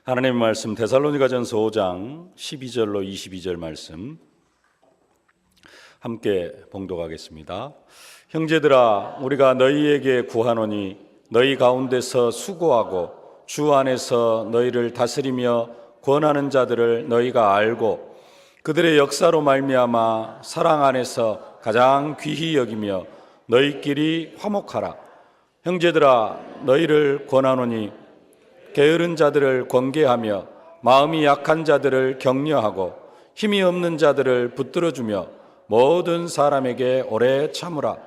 하나님의 말씀 데살로니가전서 5장 12절로 22절 말씀 함께 봉독하겠습니다. 형제들아, 우리가 너희에게 구하노니 너희 가운데서 수고하고 주 안에서 너희를 다스리며 권하는 자들을 너희가 알고 그들의 역사로 말미암아 사랑 안에서 가장 귀히 여기며 너희끼리 화목하라. 형제들아, 너희를 권하노니 게으른 자들을 권계하며 마음이 약한 자들을 격려하고 힘이 없는 자들을 붙들어주며 모든 사람에게 오래 참으라.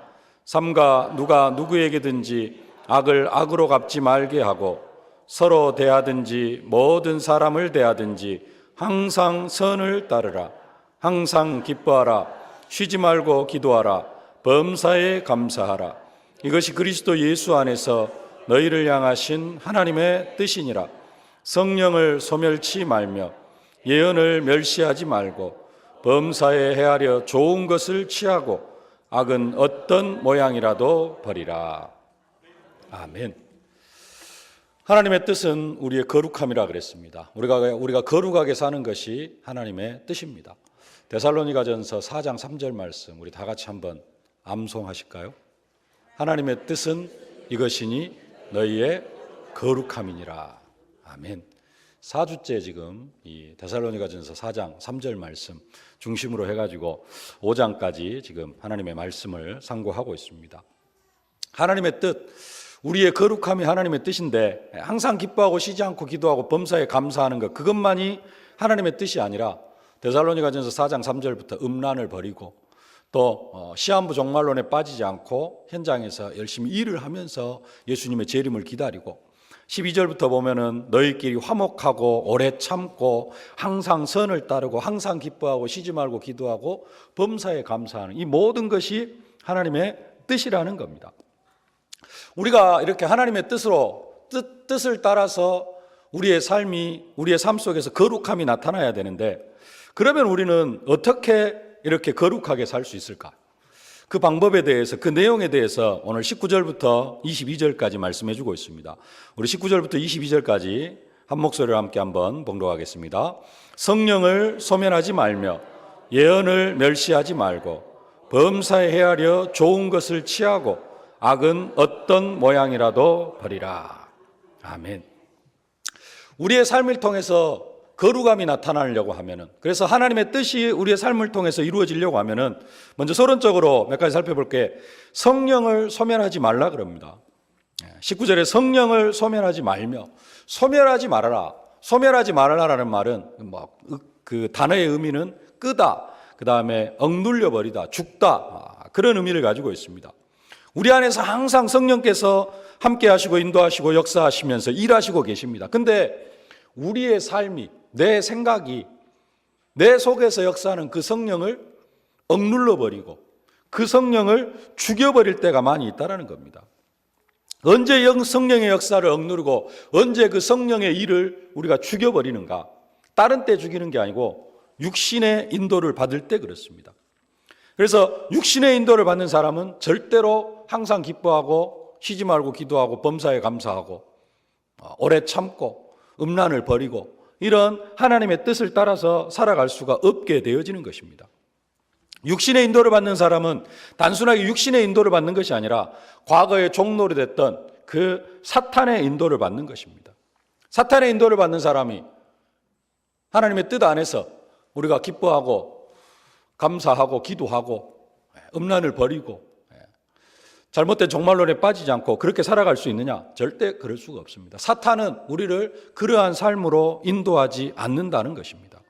삼가 누가 누구에게든지 악을 악으로 갚지 말게 하고 서로 대하든지 모든 사람을 대하든지 항상 선을 따르라. 항상 기뻐하라. 쉬지 말고 기도하라. 범사에 감사하라. 이것이 그리스도 예수 안에서 너희를 향하신 하나님의 뜻이니라. 성령을 소멸치 말며 예언을 멸시하지 말고 범사에 헤아려 좋은 것을 취하고 악은 어떤 모양이라도 버리라. 아멘. 하나님의 뜻은 우리의 거룩함이라 그랬습니다. 우리가 거룩하게 사는 것이 하나님의 뜻입니다. 데살로니가전서 4장 3절 말씀 우리 다 같이 한번 암송하실까요? 하나님의 뜻은 이것이니 너희의 거룩함이니라. 아멘. 4주째 지금 이 데살로니가전서 4장 3절 말씀 중심으로 해가지고 5장까지 지금 하나님의 말씀을 상고하고 있습니다. 하나님의 뜻, 우리의 거룩함이 하나님의 뜻인데 항상 기뻐하고 쉬지 않고 기도하고 범사에 감사하는 것, 그것만이 하나님의 뜻이 아니라 데살로니가전서 4장 3절부터 음란을 버리고 또 시한부 종말론에 빠지지 않고 현장에서 열심히 일을 하면서 예수님의 재림을 기다리고 12절부터 보면은 너희끼리 화목하고 오래 참고 항상 선을 따르고 항상 기뻐하고 쉬지 말고 기도하고 범사에 감사하는 이 모든 것이 하나님의 뜻이라는 겁니다. 우리가 이렇게 하나님의 뜻을 따라서 우리의 삶 속에서 거룩함이 나타나야 되는데, 그러면 우리는 어떻게 이렇게 거룩하게 살 수 있을까? 그 방법에 대해서, 그 내용에 대해서 오늘 19절부터 22절까지 말씀해 주고 있습니다. 우리 19절부터 22절까지 한 목소리로 함께 한번 봉독하겠습니다. 성령을 소멸하지 말며 예언을 멸시하지 말고 범사에 헤아려 좋은 것을 취하고 악은 어떤 모양이라도 버리라. 아멘. 우리의 삶을 통해서 거룩함이 나타나려고 하면은, 그래서 하나님의 뜻이 우리의 삶을 통해서 이루어지려고 하면은 먼저 서론적으로 몇 가지 살펴볼게. 성령을 소멸하지 말라 그럽니다. 19절에 성령을 소멸하지 말며, 소멸하지 말아라. 소멸하지 말아라라는 말은 그 단어의 의미는 끄다, 그 다음에 억눌려 버리다, 죽다, 그런 의미를 가지고 있습니다. 우리 안에서 항상 성령께서 함께 하시고 인도하시고 역사하시면서 일하시고 계십니다. 근데 우리의 삶이, 내 생각이 내 속에서 역사하는 그 성령을 억눌러버리고 그 성령을 죽여버릴 때가 많이 있다는 겁니다. 언제 성령의 역사를 억누르고 언제 그 성령의 일을 우리가 죽여버리는가? 다른 때 죽이는 게 아니고 육신의 인도를 받을 때 그렇습니다. 그래서 육신의 인도를 받는 사람은 절대로 항상 기뻐하고 쉬지 말고 기도하고 범사에 감사하고 오래 참고 음란을 버리고 이런 하나님의 뜻을 따라서 살아갈 수가 없게 되어지는 것입니다. 육신의 인도를 받는 사람은 단순하게 육신의 인도를 받는 것이 아니라 과거에 종노릇 됐던 그 사탄의 인도를 받는 것입니다. 사탄의 인도를 받는 사람이 하나님의 뜻 안에서 우리가 기뻐하고 감사하고 기도하고 음란을 버리고 잘못된 종말론에 빠지지 않고 그렇게 살아갈 수 있느냐? 절대 그럴 수가 없습니다. 사탄은 우리를 그러한 삶으로 인도하지 않는다는 것입니다.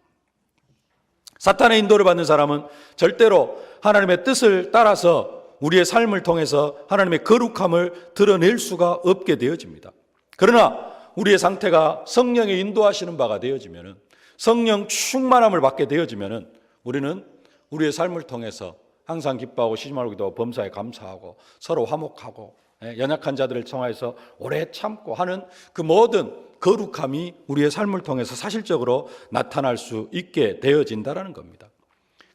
사탄의 인도를 받는 사람은 절대로 하나님의 뜻을 따라서 우리의 삶을 통해서 하나님의 거룩함을 드러낼 수가 없게 되어집니다. 그러나 우리의 상태가 성령의 인도하시는 바가 되어지면은, 성령 충만함을 받게 되어지면은 우리는 우리의 삶을 통해서 항상 기뻐하고 쉬지 말고 기도하고 범사에 감사하고 서로 화목하고 연약한 자들을 통해서 오래 참고 하는 그 모든 거룩함이 우리의 삶을 통해서 사실적으로 나타날 수 있게 되어진다는 겁니다.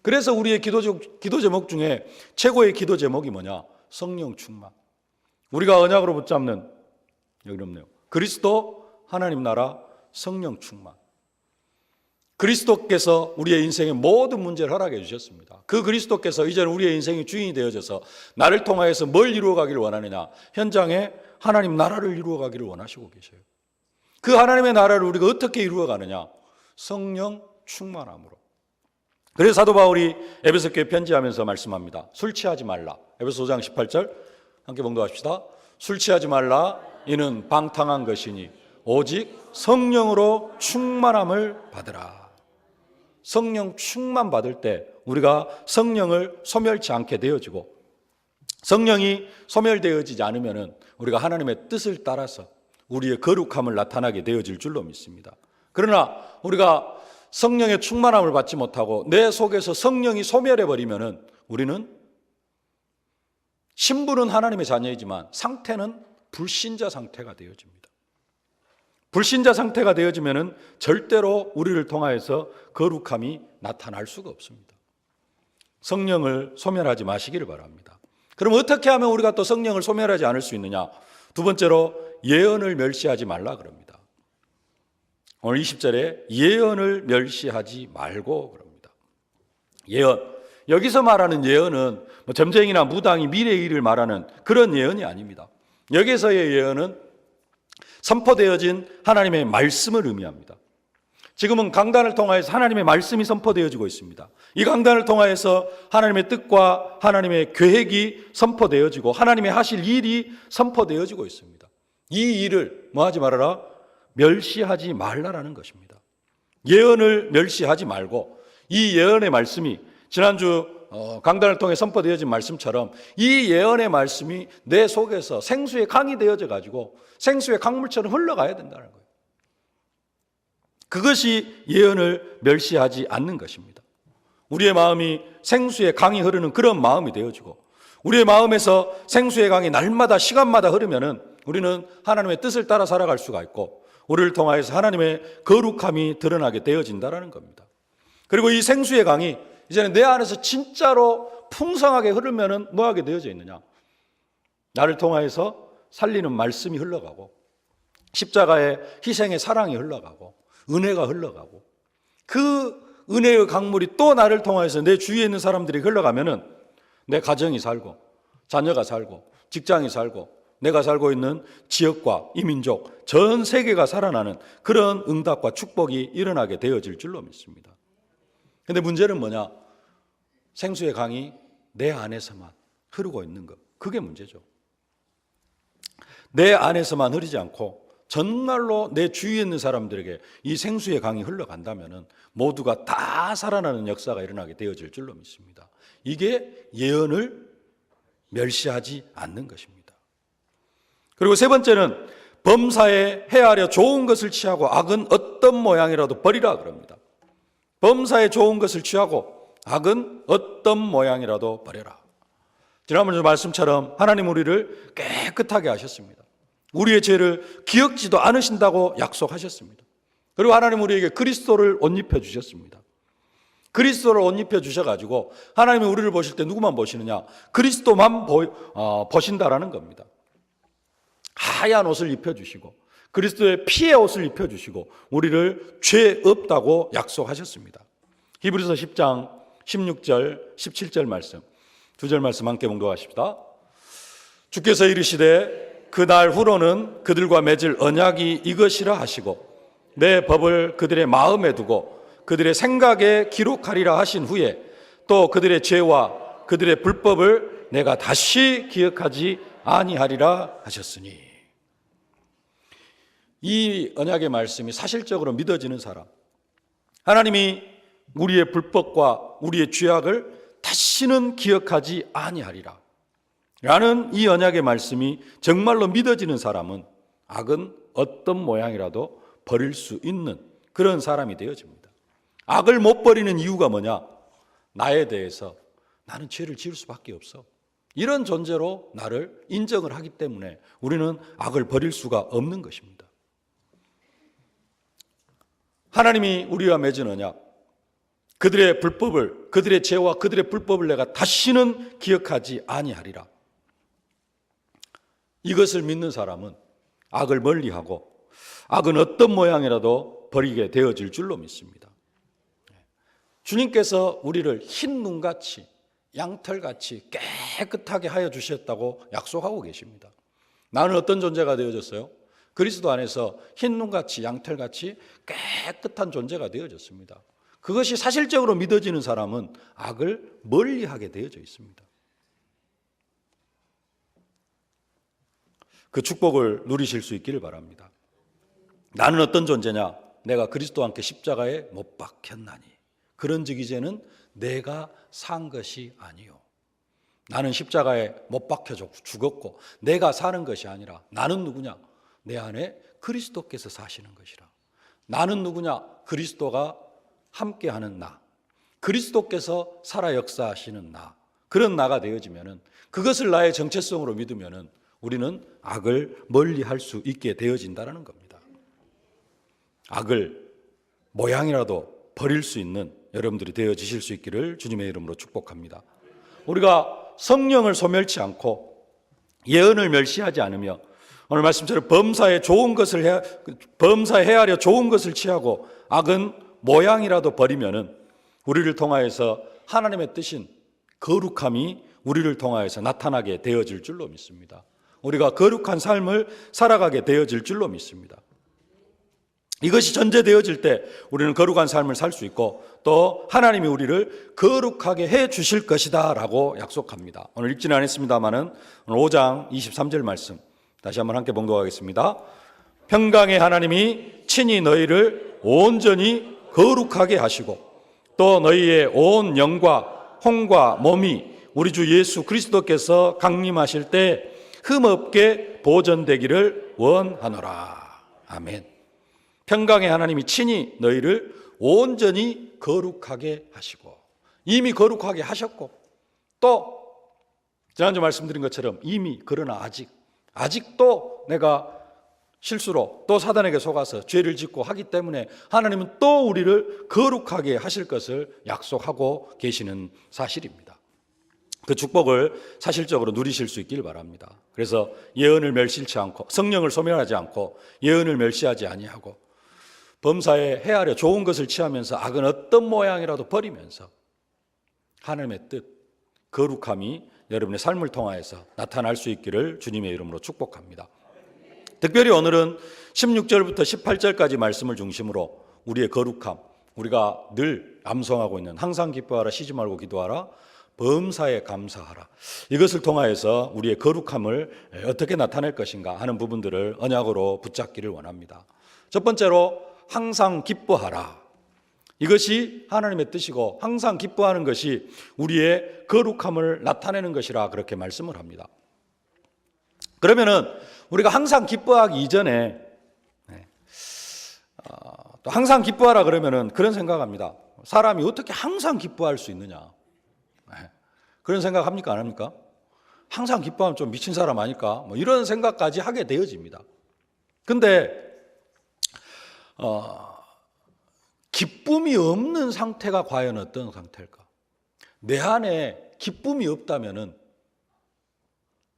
그래서 우리의 기도 제목 중에 최고의 기도 제목이 뭐냐? 성령 충만. 우리가 언약으로 붙잡는, 여기 없네요, 그리스도 하나님 나라 성령 충만. 그리스도께서 우리의 인생의 모든 문제를 허락해 주셨습니다. 그 그리스도께서 이제는 우리의 인생의 주인이 되어져서 나를 통하여서 뭘 이루어가기를 원하느냐? 현장에 하나님 나라를 이루어가기를 원하시고 계셔요. 그 하나님의 나라를 우리가 어떻게 이루어가느냐? 성령 충만함으로. 그래서 사도 바울이 에베소 교회 편지하면서 말씀합니다. 술 취하지 말라. 에베소 5장 18절 함께 봉독합시다. 술 취하지 말라. 이는 방탕한 것이니 오직 성령으로 충만함을 받으라. 성령 충만 받을 때 우리가 성령을 소멸치 않게 되어지고, 성령이 소멸되어지지 않으면 우리가 하나님의 뜻을 따라서 우리의 거룩함을 나타나게 되어질 줄로 믿습니다. 그러나 우리가 성령의 충만함을 받지 못하고 내 속에서 성령이 소멸해버리면 우리는 신분은 하나님의 자녀이지만 상태는 불신자 상태가 되어집니다. 불신자 상태가 되어지면 절대로 우리를 통하여서 거룩함이 나타날 수가 없습니다. 성령을 소멸하지 마시기를 바랍니다. 그럼 어떻게 하면 우리가 또 성령을 소멸하지 않을 수 있느냐? 두 번째로 예언을 멸시하지 말라 그럽니다. 오늘 20절에 예언을 멸시하지 말고 그럽니다. 예언, 여기서 말하는 예언은 점쟁이나 무당이 미래의 일을 말하는 그런 예언이 아닙니다. 여기서의 예언은 선포되어진 하나님의 말씀을 의미합니다. 지금은 강단을 통하여서 하나님의 말씀이 선포되어지고 있습니다. 이 강단을 통하여서 하나님의 뜻과 하나님의 계획이 선포되어지고 하나님의 하실 일이 선포되어지고 있습니다. 이 일을 뭐 하지 말아라? 멸시하지 말라라는 것입니다. 예언을 멸시하지 말고, 이 예언의 말씀이 지난주 강단을 통해 선포되어진 말씀처럼 이 예언의 말씀이 내 속에서 생수의 강이 되어져 가지고 생수의 강물처럼 흘러가야 된다는 거예요. 그것이 예언을 멸시하지 않는 것입니다. 우리의 마음이 생수의 강이 흐르는 그런 마음이 되어지고, 우리의 마음에서 생수의 강이 날마다 시간마다 흐르면은 우리는 하나님의 뜻을 따라 살아갈 수가 있고, 우리를 통하여서 하나님의 거룩함이 드러나게 되어진다는 겁니다. 그리고 이 생수의 강이 이제는 내 안에서 진짜로 풍성하게 흐르면은 뭐 하게 되어져 있느냐? 나를 통하여서 살리는 말씀이 흘러가고, 십자가의 희생의 사랑이 흘러가고, 은혜가 흘러가고, 그 은혜의 강물이 또 나를 통하여서 내 주위에 있는 사람들이 흘러가면은 내 가정이 살고, 자녀가 살고, 직장이 살고, 내가 살고 있는 지역과 이 민족, 전 세계가 살아나는 그런 응답과 축복이 일어나게 되어질 줄로 믿습니다. 근데 문제는 뭐냐? 생수의 강이 내 안에서만 흐르고 있는 것. 그게 문제죠. 내 안에서만 흐르지 않고 정말로 내 주위에 있는 사람들에게 이 생수의 강이 흘러간다면 모두가 다 살아나는 역사가 일어나게 되어질 줄로 믿습니다. 이게 예언을 멸시하지 않는 것입니다. 그리고 세 번째는 범사에 헤아려 좋은 것을 취하고 악은 어떤 모양이라도 버리라 그럽니다. 범사에 좋은 것을 취하고 악은 어떤 모양이라도 버려라. 지난번 말씀처럼 하나님 우리를 깨끗하게 하셨습니다. 우리의 죄를 기억지도 않으신다고 약속하셨습니다. 그리고 하나님 우리에게 그리스도를 옷 입혀 주셨습니다. 그리스도를 옷 입혀 주셔가지고 하나님이 우리를 보실 때 누구만 보시느냐? 그리스도만 보신다라는 겁니다. 하얀 옷을 입혀주시고 그리스도의 피의 옷을 입혀주시고 우리를 죄 없다고 약속하셨습니다. 히브리서 10장 16절 17절 말씀, 두 절 말씀 함께 봉독하십시다. 주께서 이르시되 그날 후로는 그들과 맺을 언약이 이것이라 하시고 내 법을 그들의 마음에 두고 그들의 생각에 기록하리라 하신 후에 또 그들의 죄와 그들의 불법을 내가 다시 기억하지 아니하리라 하셨으니. 이 언약의 말씀이 사실적으로 믿어지는 사람, 하나님이 우리의 불법과 우리의 죄악을 다시는 기억하지 아니하리라 라는 이 언약의 말씀이 정말로 믿어지는 사람은 악은 어떤 모양이라도 버릴 수 있는 그런 사람이 되어집니다. 악을 못 버리는 이유가 뭐냐? 나에 대해서 나는 죄를 지을 수밖에 없어, 이런 존재로 나를 인정을 하기 때문에 우리는 악을 버릴 수가 없는 것입니다. 하나님이 우리와 맺은 언약, 그들의 불법을, 그들의 죄와 그들의 불법을 내가 다시는 기억하지 아니하리라. 이것을 믿는 사람은 악을 멀리하고 악은 어떤 모양이라도 버리게 되어질 줄로 믿습니다. 주님께서 우리를 흰 눈같이 양털같이 깨끗하게 하여 주셨다고 약속하고 계십니다. 나는 어떤 존재가 되어졌어요? 그리스도 안에서 흰 눈같이 양털같이 깨끗한 존재가 되어졌습니다. 그것이 사실적으로 믿어지는 사람은 악을 멀리하게 되어져 있습니다. 그 축복을 누리실 수 있기를 바랍니다. 나는 어떤 존재냐? 내가 그리스도와 함께 십자가에 못 박혔나니 그런즉 이제는 내가 산 것이 아니요 나는 십자가에 못 박혀 죽었고 내가 사는 것이 아니라 나는 누구냐? 내 안에 그리스도께서 사시는 것이라. 나는 누구냐? 그리스도가 함께하는 나, 그리스도께서 살아 역사하시는 나, 그런 나가 되어지면은, 그것을 나의 정체성으로 믿으면은 우리는 악을 멀리할 수 있게 되어진다는 겁니다. 악을 모양이라도 버릴 수 있는 여러분들이 되어지실 수 있기를 주님의 이름으로 축복합니다. 우리가 성령을 소멸치 않고 예언을 멸시하지 않으며 오늘 말씀처럼 범사에 헤아려 좋은 것을 취하고 악은 모양이라도 버리면은 우리를 통하여서 하나님의 뜻인 거룩함이 우리를 통하여서 나타나게 되어질 줄로 믿습니다. 우리가 거룩한 삶을 살아가게 되어질 줄로 믿습니다. 이것이 전제되어질 때 우리는 거룩한 삶을 살 수 있고 또 하나님이 우리를 거룩하게 해 주실 것이다 라고 약속합니다. 오늘 읽지는 않았습니다만은 오늘 5장 23절 말씀 다시 한번 함께 봉독하겠습니다. 평강의 하나님이 친히 너희를 온전히 거룩하게 하시고 또 너희의 온 영과 혼과 몸이 우리 주 예수 그리스도께서 강림하실 때 흠없게 보존되기를 원하노라. 아멘. 평강의 하나님이 친히 너희를 온전히 거룩하게 하시고, 이미 거룩하게 하셨고, 또 지난주 말씀드린 것처럼 이미, 그러나 아직도 내가 실수로 또 사단에게 속아서 죄를 짓고 하기 때문에 하나님은 또 우리를 거룩하게 하실 것을 약속하고 계시는 사실입니다. 그 축복을 사실적으로 누리실 수 있길 바랍니다. 그래서 예언을 멸시치 않고 성령을 소멸하지 않고 예언을 멸시하지 아니하고 범사에 헤아려 좋은 것을 취하면서 악은 어떤 모양이라도 버리면서 하나님의 뜻, 거룩함이 여러분의 삶을 통하여서 나타날 수 있기를 주님의 이름으로 축복합니다. 특별히 오늘은 16절부터 18절까지 말씀을 중심으로 우리의 거룩함, 우리가 늘 암송하고 있는 항상 기뻐하라, 쉬지 말고 기도하라, 범사에 감사하라, 이것을 통하여서 우리의 거룩함을 어떻게 나타낼 것인가 하는 부분들을 언약으로 붙잡기를 원합니다. 첫 번째로 항상 기뻐하라. 이것이 하나님의 뜻이고 항상 기뻐하는 것이 우리의 거룩함을 나타내는 것이라 그렇게 말씀을 합니다. 그러면은 우리가 항상 기뻐하기 이전에 또 항상 기뻐하라 그러면은 그런 생각합니다. 사람이 어떻게 항상 기뻐할 수 있느냐, 그런 생각 합니까? 안 합니까? 항상 기뻐하면 좀 미친 사람 아닐까? 뭐 이런 생각까지 하게 되어집니다. 근데 기쁨이 없는 상태가 과연 어떤 상태일까? 내 안에 기쁨이 없다면은,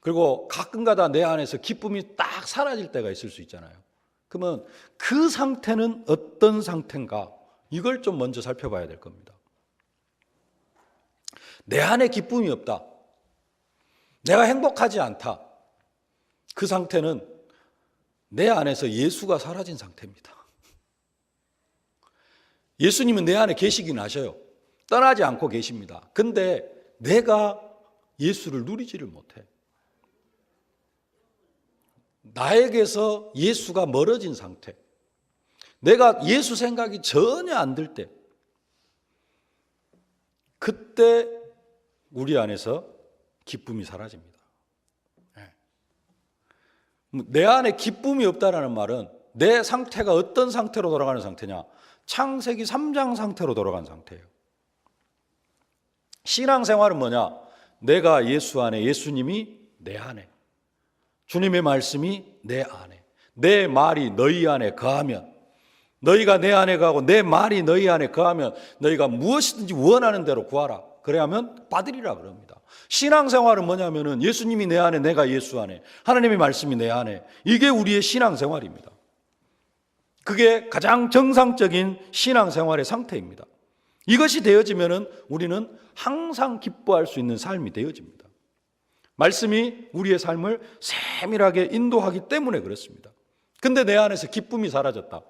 그리고 가끔가다 내 안에서 기쁨이 딱 사라질 때가 있을 수 있잖아요. 그러면 그 상태는 어떤 상태인가? 이걸 좀 먼저 살펴봐야 될 겁니다. 내 안에 기쁨이 없다, 내가 행복하지 않다, 그 상태는 내 안에서 예수가 사라진 상태입니다. 예수님은 내 안에 계시긴 하셔요. 떠나지 않고 계십니다. 근데 내가 예수를 누리지를 못해. 나에게서 예수가 멀어진 상태, 내가 예수 생각이 전혀 안 들 때, 그때 우리 안에서 기쁨이 사라집니다. 내 안에 기쁨이 없다라는 말은 내 상태가 어떤 상태로 돌아가는 상태냐? 창세기 3장 상태로 돌아간 상태예요. 신앙생활은 뭐냐? 내가 예수 안에, 예수님이 내 안에, 주님의 말씀이 내 안에, 내 말이 너희 안에 거하면, 너희가 내 안에 거하고 내 말이 너희 안에 거하면 너희가 무엇이든지 원하는 대로 구하라. 그래야면 받으리라 그럽니다. 신앙생활은 뭐냐면은 예수님이 내 안에, 내가 예수 안에, 하나님의 말씀이 내 안에, 이게 우리의 신앙생활입니다. 그게 가장 정상적인 신앙생활의 상태입니다. 이것이 되어지면 우리는 항상 기뻐할 수 있는 삶이 되어집니다. 말씀이 우리의 삶을 세밀하게 인도하기 때문에 그렇습니다. 근데 내 안에서 기쁨이 사라졌다.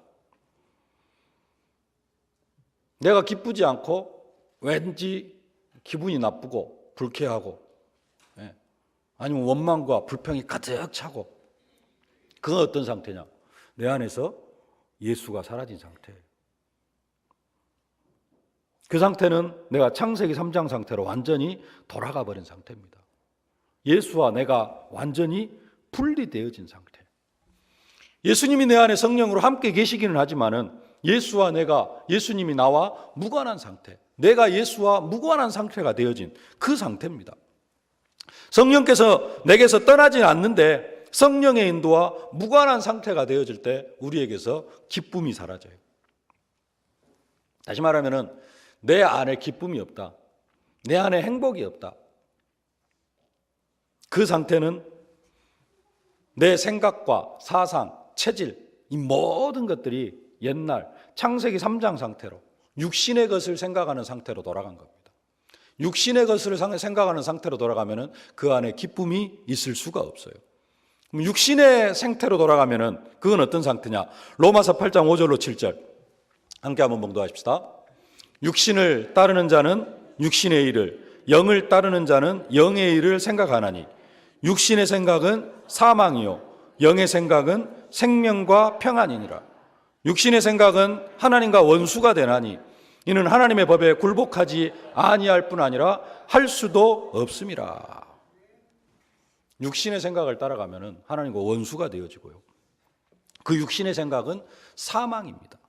내가 기쁘지 않고 왠지 기분이 나쁘고 불쾌하고 아니면 원망과 불평이 가득 차고, 그건 어떤 상태냐? 내 안에서 예수가 사라진 상태예요. 그 상태는 내가 창세기 3장 상태로 완전히 돌아가 버린 상태입니다. 예수와 내가 완전히 분리되어진 상태. 예수님이 내 안에 성령으로 함께 계시기는 하지만은 예수와 내가, 예수님이 나와 무관한 상태, 내가 예수와 무관한 상태가 되어진 그 상태입니다. 성령께서 내게서 떠나지 않는데 성령의 인도와 무관한 상태가 되어질 때 우리에게서 기쁨이 사라져요. 다시 말하면은 내 안에 기쁨이 없다, 내 안에 행복이 없다, 그 상태는 내 생각과 사상, 체질, 이 모든 것들이 옛날 창세기 3장 상태로, 육신의 것을 생각하는 상태로 돌아간 겁니다. 육신의 것을 생각하는 상태로 돌아가면 그 안에 기쁨이 있을 수가 없어요. 육신의 상태로 돌아가면 그건 어떤 상태냐? 로마서 8장 5절로 7절 함께 한번 봉독하십시다. 육신을 따르는 자는 육신의 일을, 영을 따르는 자는 영의 일을 생각하나니 육신의 생각은 사망이요 영의 생각은 생명과 평안이니라. 육신의 생각은 하나님과 원수가 되나니 이는 하나님의 법에 굴복하지 아니할 뿐 아니라 할 수도 없음이라. 육신의 생각을 따라가면 하나님과 원수가 되어지고요, 그 육신의 생각은 사망입니다.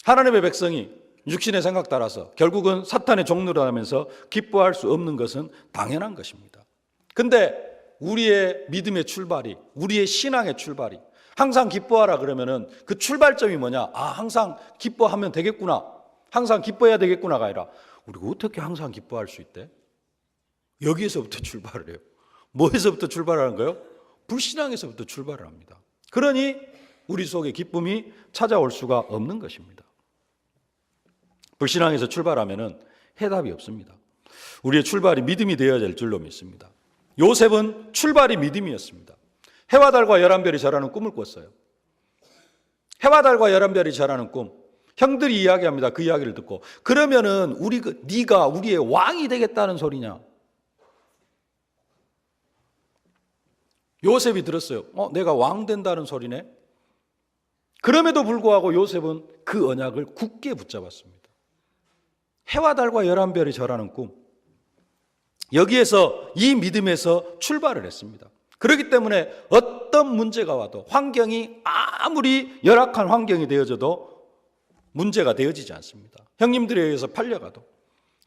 하나님의 백성이 육신의 생각 따라서 결국은 사탄의 종노릇하면서 기뻐할 수 없는 것은 당연한 것입니다. 근데 우리의 믿음의 출발이, 우리의 신앙의 출발이 항상 기뻐하라 그러면은 그 출발점이 뭐냐? 항상 기뻐하면 되겠구나, 항상 기뻐해야 되겠구나가 아니라 우리가 어떻게 항상 기뻐할 수 있대? 여기에서부터 출발을 해요. 뭐에서부터 출발하는 거예요? 불신앙에서부터 출발을 합니다. 그러니 우리 속에 기쁨이 찾아올 수가 없는 것입니다. 불신앙에서 출발하면은 해답이 없습니다. 우리의 출발이 믿음이 되어야 될 줄로 믿습니다. 요셉은 출발이 믿음이었습니다. 해와 달과 11별이 자라는 꿈을 꿨어요. 해와 달과 11별이 자라는 꿈, 형들이 이야기합니다. 그 이야기를 듣고, 그러면은 네가 우리의 왕이 되겠다는 소리냐? 요셉이 들었어요. 내가 왕 된다는 소리네. 그럼에도 불구하고 요셉은 그 언약을 굳게 붙잡았습니다. 해와 달과 11별이 절하는 꿈, 여기에서 이 믿음에서 출발을 했습니다. 그렇기 때문에 어떤 문제가 와도, 환경이 아무리 열악한 환경이 되어져도 문제가 되어지지 않습니다. 형님들에 의해서 팔려가도,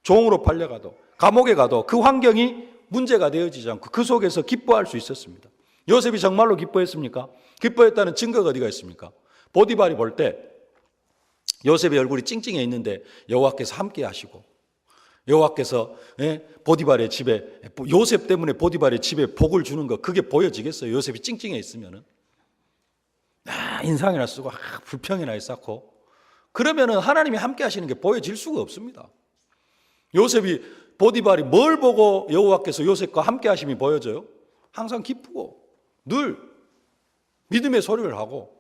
종으로 팔려가도, 감옥에 가도 그 환경이 문제가 되어지지 않고 그 속에서 기뻐할 수 있었습니다. 요셉이 정말로 기뻐했습니까? 기뻐했다는 증거가 어디가 있습니까? 보디발이 볼 때 요셉의 얼굴이 찡찡해 있는데 여호와께서 함께 하시고, 여호와께서 보디발의 집에, 요셉 때문에 보디발의 집에 복을 주는 거, 그게 보여지겠어요? 요셉이 찡찡해 있으면은 인상이나 쓰고 불평이나 쌓고, 그러면은 하나님이 함께 하시는 게 보여질 수가 없습니다. 요셉이, 보디발이 뭘 보고 여호와께서 요셉과 함께 하심이 보여져요? 항상 기쁘고 늘 믿음의 소리를 하고,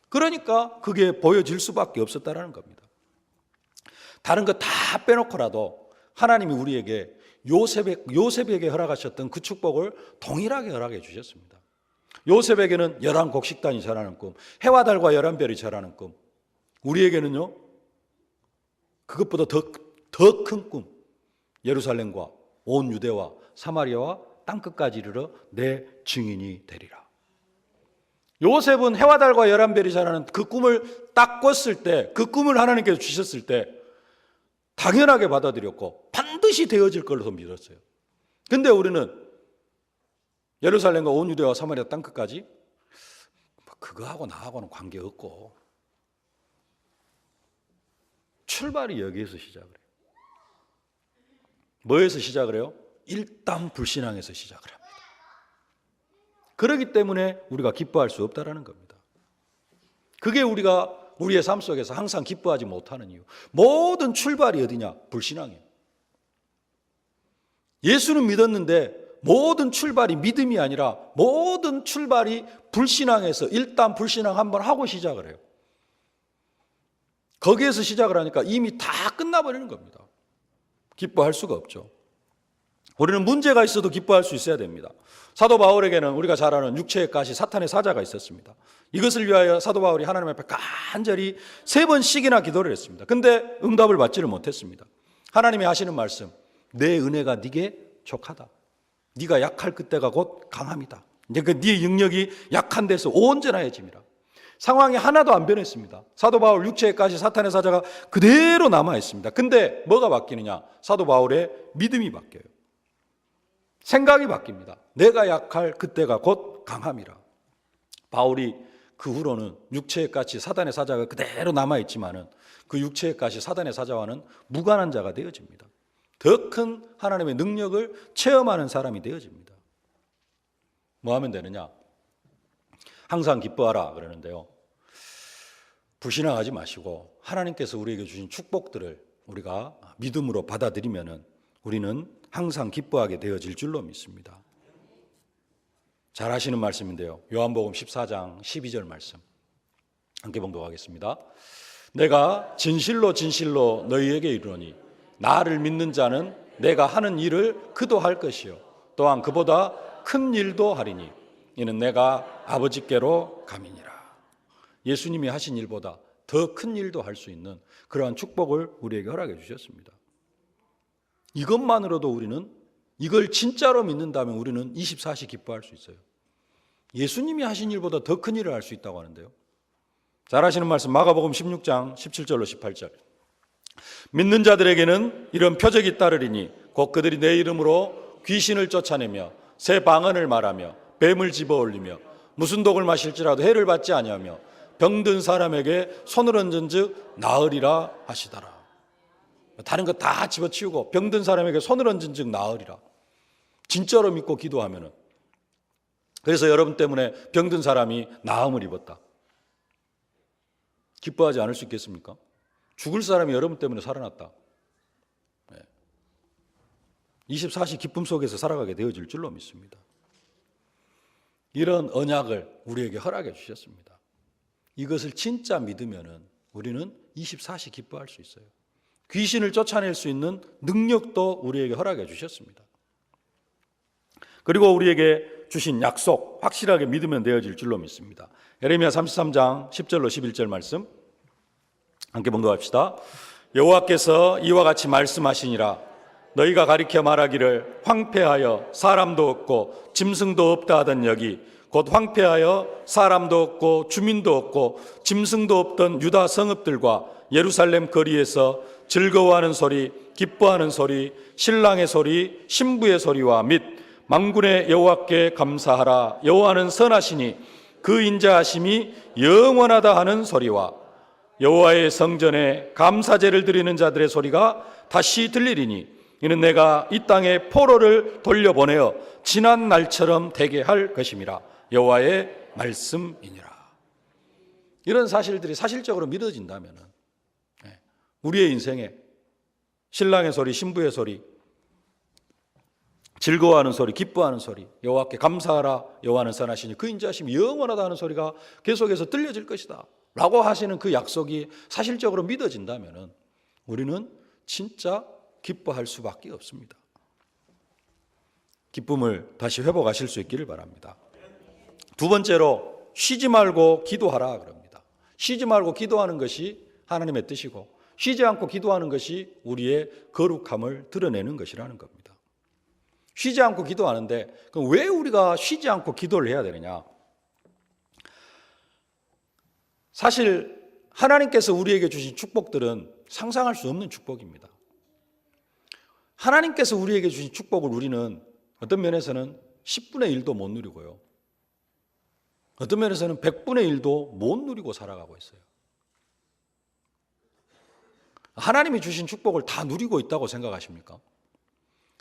그러니까 그게 보여질 수밖에 없었다라는 겁니다. 다른 거 다 빼놓고라도 하나님이 우리에게 요셉에게 허락하셨던 그 축복을 동일하게 허락해 주셨습니다. 요셉에게는 11곡식단이 절하는 꿈, 해와 달과 11별이 절하는 꿈, 우리에게는요 그것보다 더 큰 꿈, 예루살렘과 온 유대와 사마리아와 땅끝까지 이르러 내 증인이 되리라. 요셉은 해와 달과 11별이 자라는 그 꿈을 딱 꿨을 때, 그 꿈을 하나님께서 주셨을 때 당연하게 받아들였고 반드시 되어질 걸로 믿었어요. 근데 우리는 예루살렘과 온 유대와 사마리아 땅끝까지 그거하고 나하고는 관계없고, 출발이 여기에서 시작을 해요. 뭐에서 시작을 해요? 일단 불신앙에서 시작을 합니다. 그렇기 때문에 우리가 기뻐할 수 없다라는 겁니다. 그게 우리의 삶 속에서 항상 기뻐하지 못하는 이유. 모든 출발이 어디냐? 불신앙이에요. 예수는 믿었는데 모든 출발이 믿음이 아니라 모든 출발이 불신앙에서 일단 불신앙 한번 하고 시작을 해요. 거기에서 시작을 하니까 이미 다 끝나버리는 겁니다. 기뻐할 수가 없죠. 우리는 문제가 있어도 기뻐할 수 있어야 됩니다. 사도 바울에게는 우리가 잘 아는 육체의 가시 사탄의 사자가 있었습니다. 이것을 위하여 사도 바울이 하나님 앞에 간절히 3번씩이나 기도를 했습니다. 근데 응답을 받지를 못했습니다. 하나님이 하시는 말씀, 내 은혜가 네게 족하다. 네가 약할 그때가 곧 강함이다. 이제 네 능력이 약한 데서 온전해짐이라. 상황이 하나도 안 변했습니다. 사도 바울 육체의 가시 사탄의 사자가 그대로 남아 있습니다. 근데 뭐가 바뀌느냐? 사도 바울의 믿음이 바뀌어요. 생각이 바뀝니다. 내가 약할 그때가 곧 강함이라. 바울이 그 후로는 육체의 가시 사탄의 사자가 그대로 남아 있지만은 그 육체의 가시 사탄의 사자와는 무관한 자가 되어집니다. 더 큰 하나님의 능력을 체험하는 사람이 되어집니다. 뭐 하면 되느냐? 항상 기뻐하라 그러는데요. 불신앙하지 마시고 하나님께서 우리에게 주신 축복들을 우리가 믿음으로 받아들이면은 우리는 항상 기뻐하게 되어질 줄로 믿습니다. 잘 아시는 말씀인데요. 요한복음 14장 12절 말씀 함께 봉독하겠습니다. 내가 진실로 진실로 너희에게 이르노니 나를 믿는 자는 내가 하는 일을 그도 할 것이요 또한 그보다 큰 일도 하리니 이는 내가 아버지께로 감이니라. 예수님이 하신 일보다 더 큰 일도 할 수 있는 그러한 축복을 우리에게 허락해 주셨습니다. 이것만으로도 우리는 이걸 진짜로 믿는다면 우리는 24시 기뻐할 수 있어요. 예수님이 하신 일보다 더 큰 일을 할 수 있다고 하는데요. 잘 아시는 말씀 마가복음 16장 17절로 18절. 믿는 자들에게는 이런 표적이 따르리니 곧 그들이 내 이름으로 귀신을 쫓아내며 새 방언을 말하며 뱀을 집어올리며 무슨 독을 마실지라도 해를 받지 아니하며 병든 사람에게 손을 얹은즉 나으리라 하시더라. 다른 거 다 집어치우고 병든 사람에게 손을 얹은즉 나으리라. 진짜로 믿고 기도하면은. 그래서 여러분 때문에 병든 사람이 나음을 입었다. 기뻐하지 않을 수 있겠습니까? 죽을 사람이 여러분 때문에 살아났다. 24시 기쁨 속에서 살아가게 되어질 줄로 믿습니다. 이런 언약을 우리에게 허락해 주셨습니다. 이것을 진짜 믿으면은 우리는 24시 기뻐할 수 있어요. 귀신을 쫓아낼 수 있는 능력도 우리에게 허락해 주셨습니다. 그리고 우리에게 주신 약속 확실하게 믿으면 되어질 줄로 믿습니다. 예레미야 33장 10절로 11절 말씀 함께 봉독합시다. 여호와께서 이와 같이 말씀하시니라. 너희가 가리켜 말하기를 황폐하여 사람도 없고 짐승도 없다 하던 여기 곧 황폐하여 사람도 없고 주민도 없고 짐승도 없던 유다 성읍들과 예루살렘 거리에서 즐거워하는 소리, 기뻐하는 소리, 신랑의 소리, 신부의 소리와 및 만군의 여호와께 감사하라. 여호와는 선하시니 그 인자하심이 영원하다 하는 소리와 여호와의 성전에 감사제를 드리는 자들의 소리가 다시 들리리니 이는 내가 이 땅에 포로를 돌려보내어 지난 날처럼 되게 할 것임이라. 여호와의 말씀이니라. 이런 사실들이 사실적으로 믿어진다면 우리의 인생에 신랑의 소리, 신부의 소리, 즐거워하는 소리, 기뻐하는 소리, 여호와께 감사하라. 여호와는 선하시니 그 인자하심이 영원하다 하는 소리가 계속해서 들려질 것이다 라고 하시는 그 약속이 사실적으로 믿어진다면 우리는 진짜 기뻐할 수밖에 없습니다. 기쁨을 다시 회복하실 수 있기를 바랍니다. 두 번째로 쉬지 말고 기도하라 그럽니다. 쉬지 말고 기도하는 것이 하나님의 뜻이고 쉬지 않고 기도하는 것이 우리의 거룩함을 드러내는 것이라는 겁니다. 쉬지 않고 기도하는데 그럼 왜 우리가 쉬지 않고 기도를 해야 되느냐? 사실 하나님께서 우리에게 주신 축복들은 상상할 수 없는 축복입니다. 하나님께서 우리에게 주신 축복을 우리는 어떤 면에서는 10분의 1도 못 누리고요. 어떤 면에서는 100분의 1도 못 누리고 살아가고 있어요. 하나님이 주신 축복을 다 누리고 있다고 생각하십니까?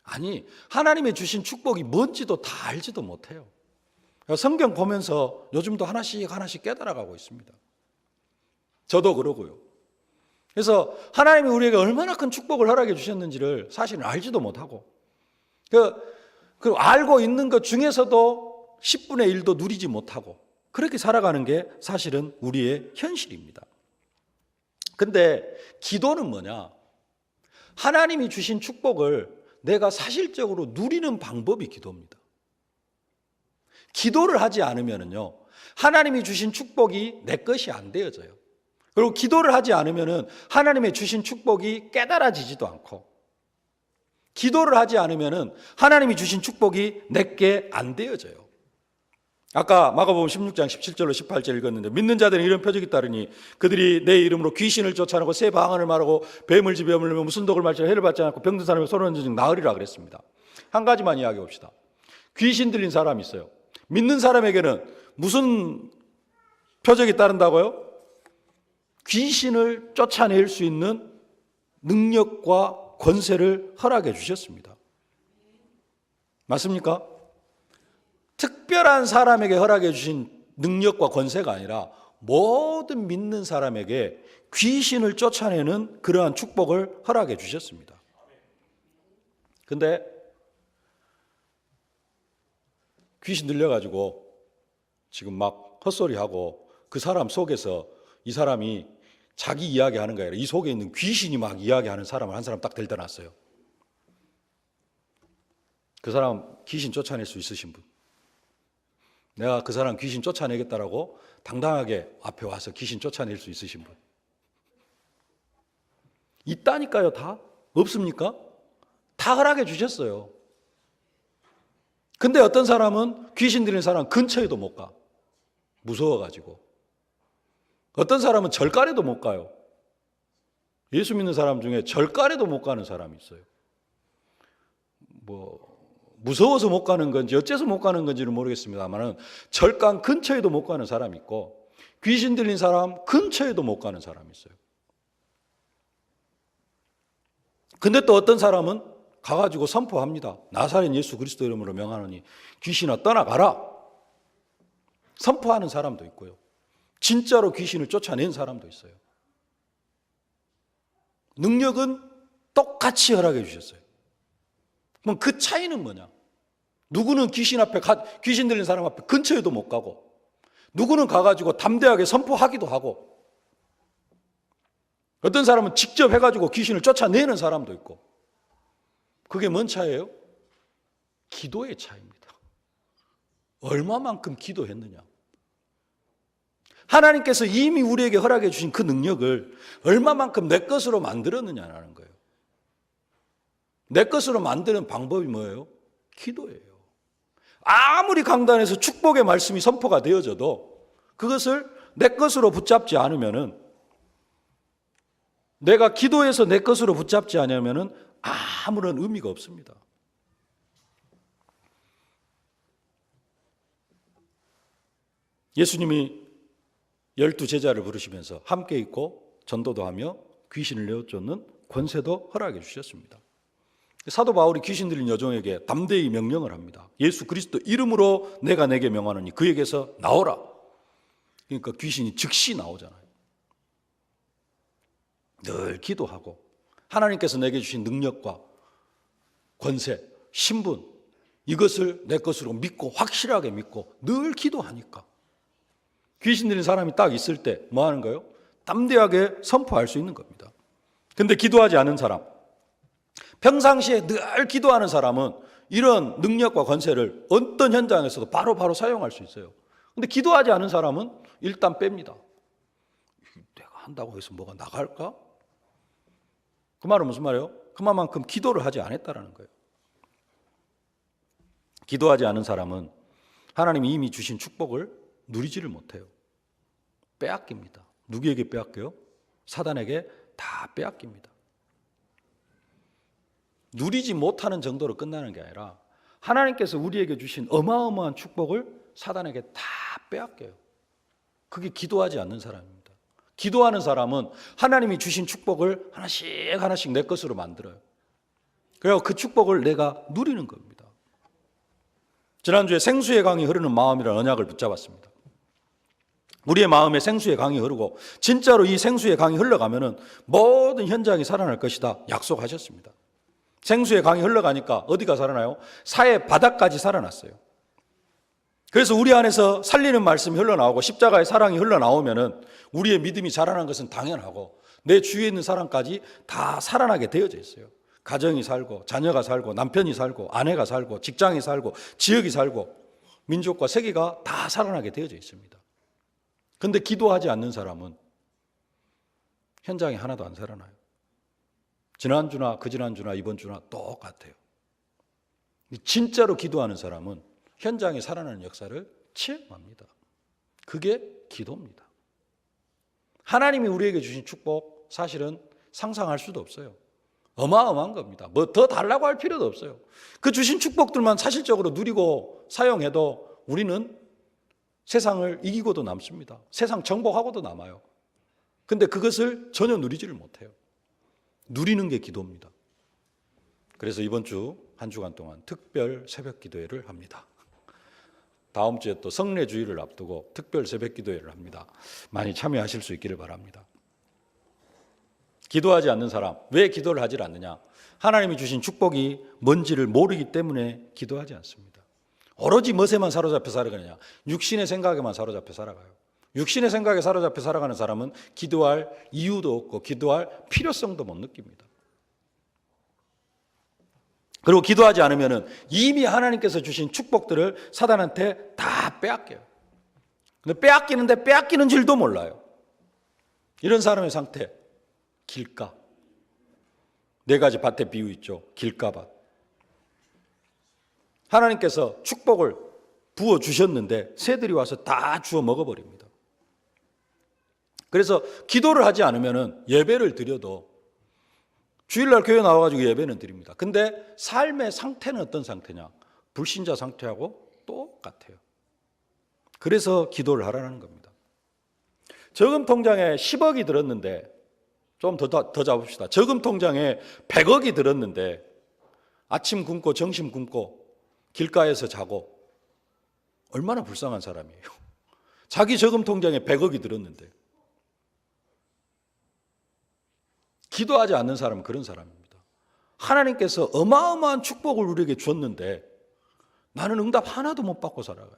아니, 하나님이 주신 축복이 뭔지도 다 알지도 못해요. 성경 보면서 요즘도 하나씩 깨달아가고 있습니다. 저도 그러고요. 그래서 하나님이 우리에게 얼마나 큰 축복을 허락해 주셨는지를 사실은 알지도 못하고 그 알고 있는 것 중에서도 10분의 1도 누리지 못하고 그렇게 살아가는 게 사실은 우리의 현실입니다. 근데 기도는 뭐냐? 하나님이 주신 축복을 내가 사실적으로 누리는 방법이 기도입니다. 기도를 하지 않으면요, 하나님이 주신 축복이 내 것이 안 되어져요. 그리고 기도를 하지 않으면은 하나님의 주신 축복이 깨달아지지도 않고, 기도를 하지 않으면은 하나님이 주신 축복이 내게 안 되어져요. 아까 마가복음 16장 17절로 18절 읽었는데, 믿는 자들은 이런 표적이 따르니 그들이 내 이름으로 귀신을 쫓아내고 새 방언을 말하고 뱀을 집에 물리며 무슨 독을 마시고 해를 받지 않고 병든 사람이 손을 얹은 즉 나으리라 그랬습니다. 한 가지만 이야기해 봅시다. 귀신 들린 사람이 있어요. 믿는 사람에게는 무슨 표적이 따른다고요? 귀신을 쫓아낼 수 있는 능력과 권세를 허락해 주셨습니다. 맞습니까? 특별한 사람에게 허락해 주신 능력과 권세가 아니라 모든 믿는 사람에게 귀신을 쫓아내는 그러한 축복을 허락해 주셨습니다. 근데 귀신 들려가지고 지금 막 헛소리하고 그 사람 속에서 이 사람이 자기 이야기하는 게 아니라 이 속에 있는 귀신이 막 이야기하는 사람을 한 사람 딱 데려다 놨어요. 그 사람 귀신 쫓아낼 수 있으신 분, 내가 그 사람 귀신 쫓아내겠다라고 당당하게 앞에 와서 귀신 쫓아낼 수 있으신 분 있다니까요. 다 없습니까? 다 허락해 주셨어요. 근데 어떤 사람은 귀신 들린 사람 근처에도 못 가, 무서워가지고. 어떤 사람은 절간에도 못 가요. 예수 믿는 사람 중에 절간에도 못 가는 사람이 있어요. 무서워서 못 가는 건지 어째서 못 가는 건지는 모르겠습니다만 절간 근처에도 못 가는 사람이 있고, 귀신 들린 사람 근처에도 못 가는 사람이 있어요. 근데 또 어떤 사람은 가가지고 선포합니다. 나사렛 예수 그리스도 이름으로 명하노니 귀신아 떠나가라. 선포하는 사람도 있고요. 진짜로 귀신을 쫓아낸 사람도 있어요. 능력은 똑같이 허락해 주셨어요. 그럼 그 차이는 뭐냐? 누구는 귀신 들린 사람 앞에 근처에도 못 가고, 누구는 가가지고 담대하게 선포하기도 하고, 어떤 사람은 직접 해가지고 귀신을 쫓아내는 사람도 있고. 그게 뭔 차이예요? 기도의 차이입니다. 얼마만큼 기도했느냐? 하나님께서 이미 우리에게 허락해 주신 그 능력을 얼마만큼 내 것으로 만들었느냐라는 거예요. 내 것으로 만드는 방법이 뭐예요? 기도예요. 아무리 강단에서 축복의 말씀이 선포가 되어져도 그것을 내 것으로 붙잡지 않으면은, 내가 기도해서 내 것으로 붙잡지 않으면은 아무런 의미가 없습니다. 예수님이 12제자를 부르시면서 함께 있고 전도도 하며 귀신을 내어쫓는 권세도 허락해 주셨습니다. 사도 바울이 귀신 들린 여종에게 담대히 명령을 합니다. 예수 그리스도 이름으로 내가 내게 명하노니 그에게서 나오라. 그러니까 귀신이 즉시 나오잖아요. 늘 기도하고 하나님께서 내게 주신 능력과 권세, 신분, 이것을 내 것으로 믿고 확실하게 믿고 늘 기도하니까 귀신 들린 사람이 딱 있을 때 뭐 하는 거예요? 담대하게 선포할 수 있는 겁니다. 근데 기도하지 않은 사람, 평상시에 늘 기도하는 사람은 이런 능력과 권세를 어떤 현장에서도 바로 사용할 수 있어요. 근데 기도하지 않은 사람은 일단 뺍니다. 내가 한다고 해서 뭐가 나갈까? 그 말은 무슨 말이에요? 그만큼 기도를 하지 않았다라는 거예요. 기도하지 않은 사람은 하나님이 이미 주신 축복을 누리지를 못해요. 빼앗깁니다. 누구에게 빼앗겨요? 사단에게 다 빼앗깁니다. 누리지 못하는 정도로 끝나는 게 아니라 하나님께서 우리에게 주신 어마어마한 축복을 사단에게 다 빼앗겨요. 그게 기도하지 않는 사람입니다. 기도하는 사람은 하나님이 주신 축복을 하나씩 내 것으로 만들어요. 그래서 그 축복을 내가 누리는 겁니다. 지난주에 생수의 강이 흐르는 마음이라는 언약을 붙잡았습니다. 우리의 마음에 생수의 강이 흐르고 진짜로 이 생수의 강이 흘러가면은 모든 현장이 살아날 것이다 약속하셨습니다. 생수의 강이 흘러가니까 어디가 살아나요? 사해 바닥까지 살아났어요. 그래서 우리 안에서 살리는 말씀이 흘러나오고 십자가의 사랑이 흘러나오면은 우리의 믿음이 자라는 것은 당연하고 내 주위에 있는 사람까지 다 살아나게 되어져 있어요. 가정이 살고 자녀가 살고 남편이 살고 아내가 살고 직장이 살고 지역이 살고 민족과 세계가 다 살아나게 되어져 있습니다. 그런데 기도하지 않는 사람은 현장이 하나도 안 살아나요. 지난주나 그지난주나 이번 주나 똑같아요. 진짜로 기도하는 사람은 현장에 살아나는 역사를 체험합니다. 그게 기도입니다. 하나님이 우리에게 주신 축복 사실은 상상할 수도 없어요. 어마어마한 겁니다. 뭐 더 달라고 할 필요도 없어요. 그 주신 축복들만 사실적으로 누리고 사용해도 우리는 세상을 이기고도 남습니다. 세상 정복하고도 남아요. 근데 그것을 전혀 누리지를 못해요. 누리는 게 기도입니다. 그래서 이번 주 한 주간 동안 특별 새벽 기도회를 합니다. 다음 주에 또 성례 주일을 앞두고 특별 새벽 기도회를 합니다. 많이 참여하실 수 있기를 바랍니다. 기도하지 않는 사람, 왜 기도를 하지 않느냐? 하나님이 주신 축복이 뭔지를 모르기 때문에 기도하지 않습니다. 오로지 멋에만 사로잡혀 살아가느냐? 육신의 생각에만 사로잡혀 살아가요. 육신의 생각에 사로잡혀 살아가는 사람은 기도할 이유도 없고 기도할 필요성도 못 느낍니다. 그리고 기도하지 않으면 이미 하나님께서 주신 축복들을 사단한테 다 빼앗겨요. 근데 빼앗기는데 빼앗기는 줄도 몰라요. 이런 사람의 상태, 길가. 네 가지 밭의 비유 있죠. 길가밭. 하나님께서 축복을 부어주셨는데 새들이 와서 다 주워 먹어버립니다. 그래서 기도를 하지 않으면 예배를 드려도 주일날 교회 나와가지고 예배는 드립니다. 근데 삶의 상태는 어떤 상태냐? 불신자 상태하고 똑같아요. 그래서 기도를 하라는 겁니다. 저금 통장에 10억이 들었는데 좀 더 잡읍시다. 저금 통장에 100억이 들었는데 아침 굶고 점심 굶고 길가에서 자고 얼마나 불쌍한 사람이에요. 자기 저금 통장에 100억이 들었는데 기도하지 않는 사람은 그런 사람입니다. 하나님께서 어마어마한 축복을 우리에게 줬는데 나는 응답 하나도 못 받고 살아가요.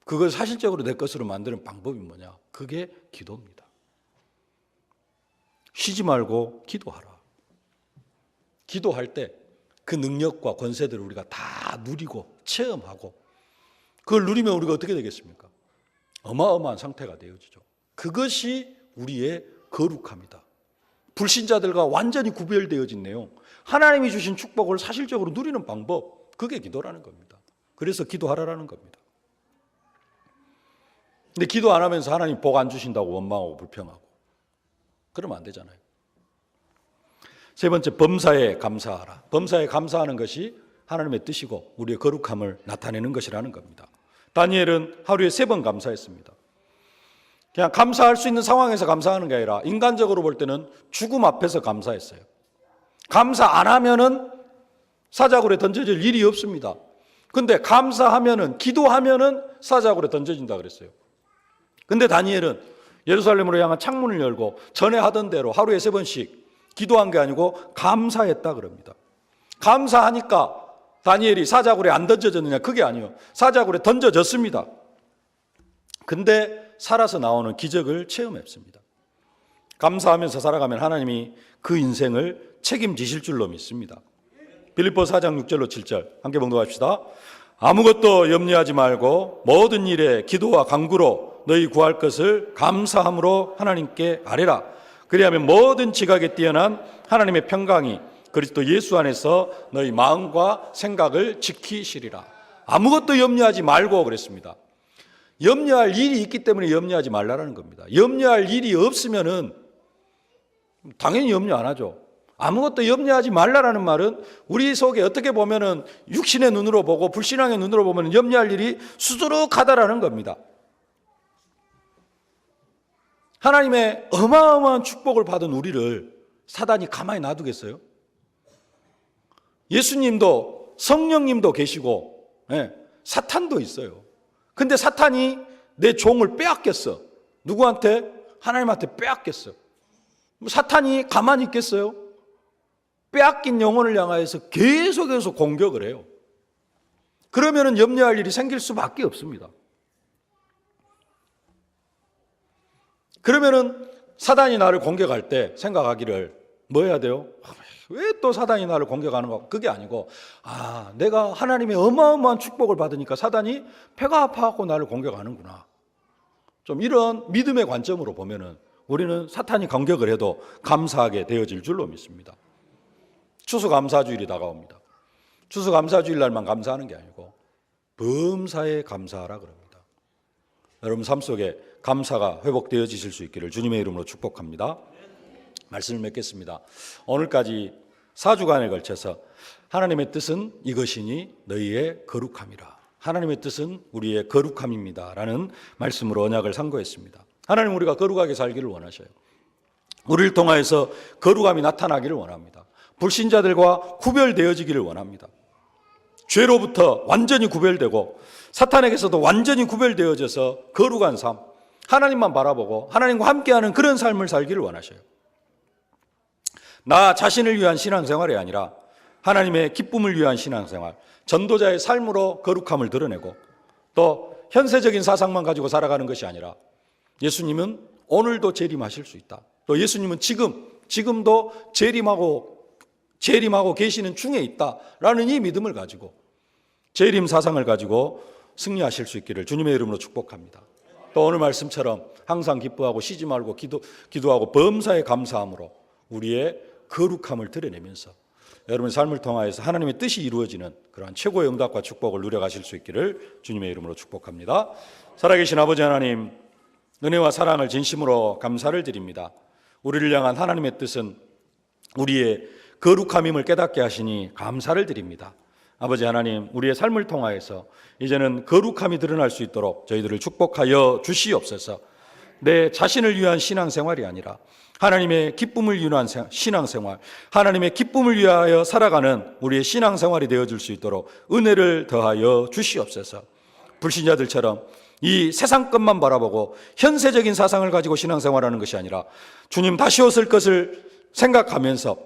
그걸 사실적으로 내 것으로 만드는 방법이 뭐냐? 그게 기도입니다. 쉬지 말고 기도하라. 기도할 때 그 능력과 권세들을 우리가 다 누리고 체험하고 그걸 누리면 우리가 어떻게 되겠습니까? 어마어마한 상태가 되어지죠. 그것이 우리의 거룩함이다. 불신자들과 완전히 구별되어진 내용, 하나님이 주신 축복을 사실적으로 누리는 방법, 그게 기도라는 겁니다. 그래서 기도하라는 겁니다. 근데 기도 안 하면서 하나님 복 안 주신다고 원망하고 불평하고 그러면 안 되잖아요. 세 번째, 범사에 감사하라. 범사에 감사하는 것이 하나님의 뜻이고 우리의 거룩함을 나타내는 것이라는 겁니다. 다니엘은 하루에 3번 감사했습니다. 그냥 감사할 수 있는 상황에서 감사하는 게 아니라 인간적으로 볼 때는 죽음 앞에서 감사했어요. 감사 안 하면은 사자굴에 던져질 일이 없습니다. 근데 감사하면은, 기도하면은 사자굴에 던져진다 그랬어요. 근데 다니엘은 예루살렘으로 향한 창문을 열고 전에 하던 대로 하루에 3번씩 기도한 게 아니고 감사했다 그럽니다. 감사하니까 다니엘이 사자굴에 안 던져졌느냐? 그게 아니에요. 사자굴에 던져졌습니다. 근데 살아서 나오는 기적을 체험했습니다. 감사하면서 살아가면 하나님이 그 인생을 책임지실 줄로 믿습니다. 빌립보서 4장 6절로 7절 함께 봉독합시다. 아무것도 염려하지 말고 모든 일에 기도와 간구로 너희 구할 것을 감사함으로 하나님께 아뢰라. 그리하면 모든 지각에 뛰어난 하나님의 평강이 그리스도 예수 안에서 너희 마음과 생각을 지키시리라. 아무것도 염려하지 말고 그랬습니다. 염려할 일이 있기 때문에 염려하지 말라는 겁니다. 염려할 일이 없으면은 당연히 염려 안 하죠. 아무것도 염려하지 말라는 말은 우리 속에 어떻게 보면은 육신의 눈으로 보고 불신앙의 눈으로 보면 염려할 일이 수두룩하다라는 겁니다. 하나님의 어마어마한 축복을 받은 우리를 사단이 가만히 놔두겠어요? 예수님도 성령님도 계시고 사탄도 있어요. 근데 사탄이 내 종을 빼앗겼어. 누구한테? 하나님한테 빼앗겼어. 사탄이 가만히 있겠어요? 빼앗긴 영혼을 향하여서 계속해서 공격을 해요. 그러면은 염려할 일이 생길 수밖에 없습니다. 그러면은 사단이 나를 공격할 때 생각하기를 뭐 해야 돼요? 왜 또 사단이 나를 공격하는 거? 그게 아니고 내가 하나님의 어마어마한 축복을 받으니까 사단이 배가 아파갖고 나를 공격하는구나. 좀 이런 믿음의 관점으로 보면은 우리는 사탄이 공격을 해도 감사하게 되어질 줄로 믿습니다. 추수감사주일이 다가옵니다. 추수감사주일 날만 감사하는 게 아니고 범사에 감사하라 그럽니다. 여러분 삶 속에 감사가 회복되어지실 수 있기를 주님의 이름으로 축복합니다. 말씀을 맺겠습니다. 오늘까지 4주간에 걸쳐서 하나님의 뜻은 이것이니 너희의 거룩함이라. 하나님의 뜻은 우리의 거룩함입니다 라는 말씀으로 언약을 상고했습니다. 하나님 우리가 거룩하게 살기를 원하셔요. 우리를 통하여서 거룩함이 나타나기를 원합니다. 불신자들과 구별되어지기를 원합니다. 죄로부터 완전히 구별되고 사탄에게서도 완전히 구별되어져서 거룩한 삶, 하나님만 바라보고 하나님과 함께하는 그런 삶을 살기를 원하셔요. 나 자신을 위한 신앙생활이 아니라 하나님의 기쁨을 위한 신앙생활, 전도자의 삶으로 거룩함을 드러내고 또 현세적인 사상만 가지고 살아가는 것이 아니라 예수님은 오늘도 재림하실 수 있다. 또 예수님은 지금도 재림하고 계시는 중에 있다라는 이 믿음을 가지고 재림 사상을 가지고 승리하실 수 있기를 주님의 이름으로 축복합니다. 또 오늘 말씀처럼 항상 기뻐하고 쉬지 말고 기도하고 범사에 감사함으로 우리의 거룩함을 드러내면서 여러분의 삶을 통하여서 하나님의 뜻이 이루어지는 그러한 최고의 응답과 축복을 누려가실 수 있기를 주님의 이름으로 축복합니다. 살아계신 아버지 하나님, 은혜와 사랑을 진심으로 감사를 드립니다. 우리를 향한 하나님의 뜻은 우리의 거룩함임을 깨닫게 하시니 감사를 드립니다. 아버지 하나님, 우리의 삶을 통하여서 이제는 거룩함이 드러날 수 있도록 저희들을 축복하여 주시옵소서. 내 자신을 위한 신앙생활이 아니라 하나님의 기쁨을 위한 신앙생활, 하나님의 기쁨을 위하여 살아가는 우리의 신앙생활이 되어줄 수 있도록 은혜를 더하여 주시옵소서. 불신자들처럼 이 세상 것만 바라보고 현세적인 사상을 가지고 신앙생활하는 것이 아니라 주님 다시 오실 것을 생각하면서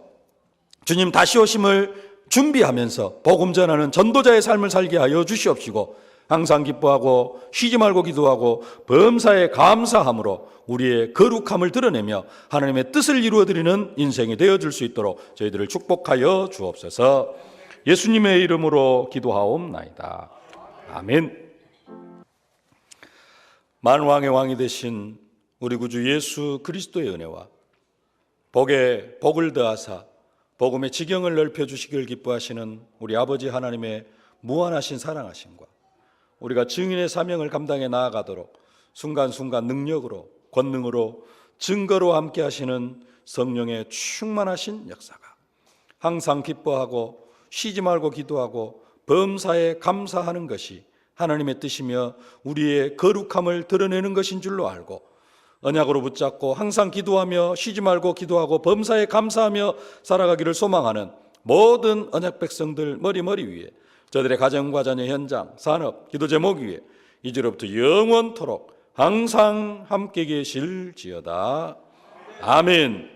주님 다시 오심을 준비하면서 복음 전하는 전도자의 삶을 살게 하여 주시옵시고 항상 기뻐하고 쉬지 말고 기도하고 범사에 감사함으로 우리의 거룩함을 드러내며 하나님의 뜻을 이루어드리는 인생이 되어줄 수 있도록 저희들을 축복하여 주옵소서. 예수님의 이름으로 기도하옵나이다. 아멘. 만왕의 왕이 되신 우리 구주 예수 그리스도의 은혜와 복에 복을 더하사 복음의 지경을 넓혀주시길 기뻐하시는 우리 아버지 하나님의 무한하신 사랑하심과 우리가 증인의 사명을 감당해 나아가도록 순간순간 능력으로 권능으로 증거로 함께 하시는 성령의 충만하신 역사가 항상 기뻐하고 쉬지 말고 기도하고 범사에 감사하는 것이 하나님의 뜻이며 우리의 거룩함을 드러내는 것인 줄로 알고 언약으로 붙잡고 항상 기도하며 쉬지 말고 기도하고 범사에 감사하며 살아가기를 소망하는 모든 언약 백성들 머리 위에 저들의 가정과 자녀 현장, 산업, 기도 제목 위에 이제로부터 영원토록 항상 함께 계실지어다. 아멘.